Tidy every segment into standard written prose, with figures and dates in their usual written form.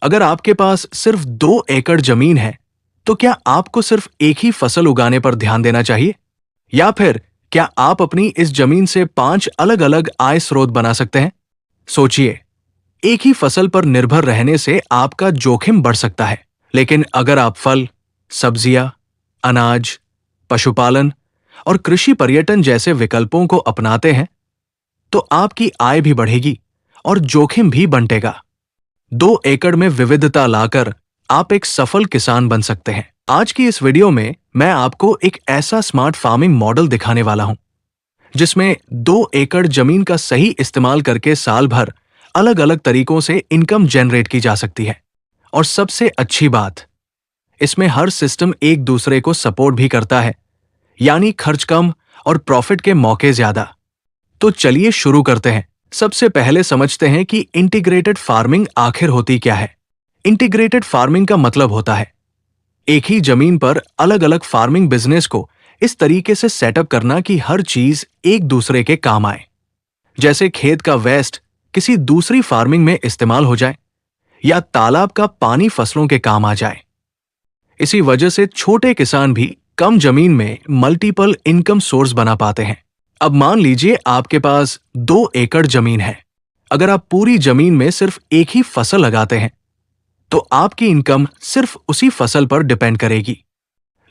अगर आपके पास सिर्फ 2 एकड़ जमीन है, तो क्या आपको सिर्फ एक ही फसल उगाने पर ध्यान देना चाहिए? या फिर क्या आप अपनी इस जमीन से 5 अलग-अलग आय स्रोत बना सकते हैं? सोचिए, एक ही फसल पर निर्भर रहने से आपका जोखिम बढ़ सकता है, लेकिन अगर आप फल, सब्जियां, अनाज, पशुपालन और कृषि पर्यटन जैसे विकल्पों को अपनाते हैं, तो आपकी आय भी बढ़ेगी और जोखिम भी बंटेगा। 2 एकड़ में विविधता लाकर आप एक सफल किसान बन सकते हैं। आज की इस वीडियो में मैं आपको एक ऐसा स्मार्ट फार्मिंग मॉडल दिखाने वाला हूं, जिसमें 2 एकड़ जमीन का सही इस्तेमाल करके साल भर अलग अलग तरीकों से इनकम जनरेट की जा सकती है। और सबसे अच्छी बात, इसमें हर सिस्टम एक दूसरे को सपोर्ट भी करता है, यानी खर्च कम और प्रॉफिट के मौके ज्यादा। तो चलिए शुरू करते हैं। सबसे पहले समझते हैं कि इंटीग्रेटेड फार्मिंग आखिर होती क्या है। इंटीग्रेटेड फार्मिंग का मतलब होता है एक ही जमीन पर अलग अलग फार्मिंग बिजनेस को इस तरीके से सेटअप करना कि हर चीज एक दूसरे के काम आए। जैसे खेत का वेस्ट किसी दूसरी फार्मिंग में इस्तेमाल हो जाए, या तालाब का पानी फसलों के काम आ जाए। इसी वजह से छोटे किसान भी कम जमीन में मल्टीपल इनकम सोर्स बना पाते हैं। अब मान लीजिए आपके पास 2 एकड़ जमीन है। अगर आप पूरी जमीन में सिर्फ एक ही फसल लगाते हैं, तो आपकी इनकम सिर्फ उसी फसल पर डिपेंड करेगी।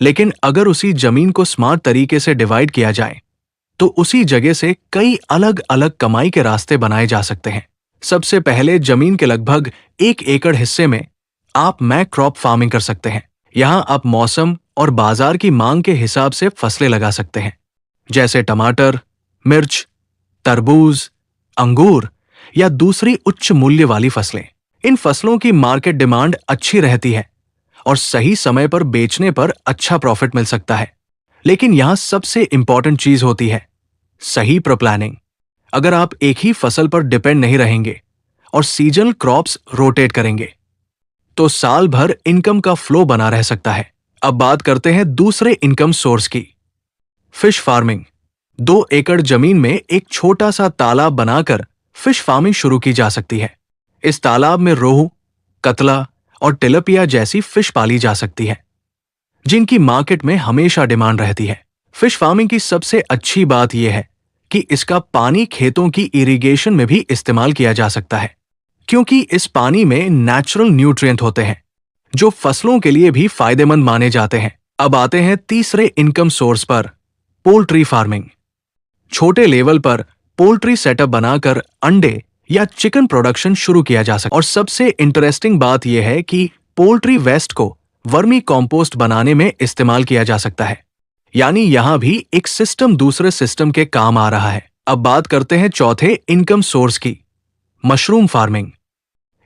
लेकिन अगर उसी जमीन को स्मार्ट तरीके से डिवाइड किया जाए, तो उसी जगह से कई अलग अलग कमाई के रास्ते बनाए जा सकते हैं। सबसे पहले जमीन के लगभग 1 एकड़ हिस्से में आप मैक क्रॉप फार्मिंग कर सकते हैं। यहां आप मौसम और बाजार की मांग के हिसाब से फसलें लगा सकते हैं, जैसे टमाटर, मिर्च, तरबूज, अंगूर या दूसरी उच्च मूल्य वाली फसलें। इन फसलों की मार्केट डिमांड अच्छी रहती है और सही समय पर बेचने पर अच्छा प्रॉफिट मिल सकता है। लेकिन यहां सबसे इंपॉर्टेंट चीज होती है सही प्लानिंग। अगर आप एक ही फसल पर डिपेंड नहीं रहेंगे और सीजनल क्रॉप्स रोटेट करेंगे, तो साल भर इनकम का फ्लो बना रह सकता है। अब बात करते हैं दूसरे इनकम सोर्स की, फिश फार्मिंग। 2 एकड़ जमीन में एक छोटा सा तालाब बनाकर फिश फार्मिंग शुरू की जा सकती है। इस तालाब में रोहू, कतला और टिलापिया जैसी फिश पाली जा सकती है, जिनकी मार्केट में हमेशा डिमांड रहती है। फिश फार्मिंग की सबसे अच्छी बात यह है कि इसका पानी खेतों की इरिगेशन में भी इस्तेमाल किया जा सकता है, क्योंकि इस पानी में नेचुरल न्यूट्रिएंट होते हैं, जो फसलों के लिए भी फायदेमंद माने जाते हैं। अब आते हैं तीसरे इनकम सोर्स पर, पोल्ट्री फार्मिंग। छोटे लेवल पर पोल्ट्री सेटअप बनाकर अंडे या चिकन प्रोडक्शन शुरू किया जा सकता है। और सबसे इंटरेस्टिंग बात यह है कि पोल्ट्री वेस्ट को वर्मी कंपोस्ट बनाने में इस्तेमाल किया जा सकता है, यानी यहां भी एक सिस्टम दूसरे सिस्टम के काम आ रहा है। अब बात करते हैं चौथे इनकम सोर्स की, मशरूम फार्मिंग।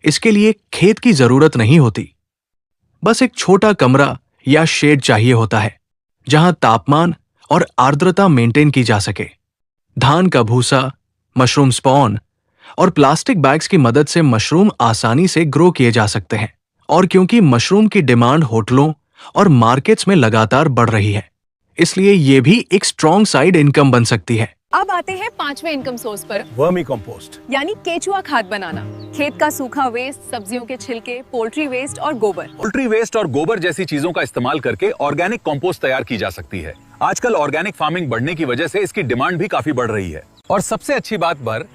इसके लिए खेत की जरूरत नहीं होती, बस एक छोटा कमरा या शेड चाहिए होता है, जहां तापमान और आर्द्रता मेंटेन की जा सके। धान का भूसा, मशरूम स्पॉन और प्लास्टिक बैग्स की मदद से मशरूम आसानी से ग्रो किए जा सकते हैं। और क्योंकि मशरूम की डिमांड होटलों और मार्केट्स में लगातार बढ़ रही है, इसलिए ये भी एक स्ट्रॉन्ग साइड इनकम बन सकती है। अब आते हैं पांचवें इनकम सोर्स पर, वर्मी कंपोस्ट यानी केचुआ खाद बनाना। खेत का सूखा वेस्ट, सब्जियों के छिलके, पोल्ट्री वेस्ट और गोबर। पोल्ट्री वेस्ट और गोबर जैसी चीजों का इस्तेमाल करके ऑर्गेनिक कंपोस्ट तैयार की जा सकती है। आजकल ऑर्गेनिक फार्मिंग बढ़ने की वजह से इसकी डिमांड भी काफी बढ़ रही है। और सबसे अच्छी बात पर,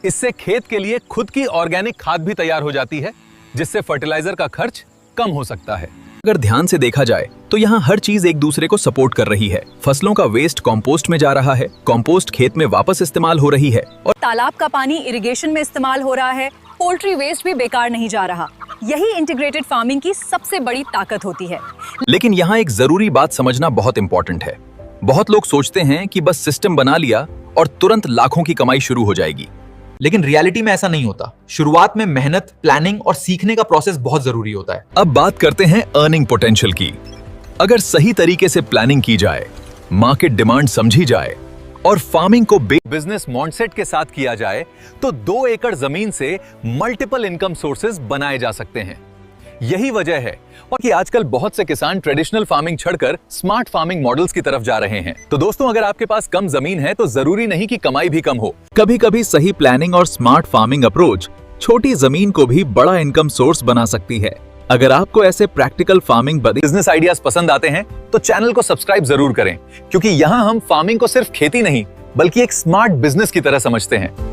इससे खेत के लिए खुद की ऑर्गेनिक खाद भी तैयार हो जाती है, जिससे फर्टिलाइजर का खर्च कम हो सकता है। अगर ध्यान से देखा जाए तो यहाँ हर चीज एक दूसरे को सपोर्ट कर रही है। फसलों का वेस्ट कंपोस्ट में जा रहा है, कंपोस्ट खेत में वापस इस्तेमाल हो रही है, और तालाब का पानी इरिगेशन में इस्तेमाल हो रहा है। पोल्ट्री वेस्ट भी बेकार नहीं जा रहा। यही इंटीग्रेटेड फार्मिंग की सबसे बड़ी ताकत होती है। लेकिन यहाँ एक जरूरी बात समझना बहुत इंपॉर्टेंट है। बहुत लोग सोचते हैं कि बस सिस्टम बना लिया और तुरंत लाखों की कमाई शुरू हो जाएगी, लेकिन रियलिटी में ऐसा नहीं होता। शुरुआत में मेहनत, प्लानिंग और सीखने का प्रोसेस बहुत जरूरी होता है। अब बात करते हैं अर्निंग पोटेंशियल की। अगर सही तरीके से प्लानिंग की जाए, मार्केट डिमांड समझी जाए और फार्मिंग को बिजनेस माइंडसेट के साथ किया जाए, तो 2 एकड़ जमीन से मल्टीपल इनकम सोर्सेज बनाए जा सकते हैं। यही वजह है और कि आजकल बहुत से किसान ट्रेडिशनल फार्मिंग छोड़कर स्मार्ट फार्मिंग मॉडल्स की तरफ जा रहे हैं। तो दोस्तों, अगर आपके पास कम जमीन है तो जरूरी नहीं कि कमाई भी कम हो। कभी कभी सही प्लानिंग और स्मार्ट फार्मिंग अप्रोच छोटी जमीन को भी बड़ा इनकम सोर्स बना सकती है। अगर आपको ऐसे प्रैक्टिकल फार्मिंग बिजनेस आइडियाज पसंद आते हैं तो चैनल को सब्सक्राइब जरूर करें, क्योंकि यहाँ हम फार्मिंग को सिर्फ खेती नहीं बल्कि एक स्मार्ट बिजनेस की तरह समझते हैं।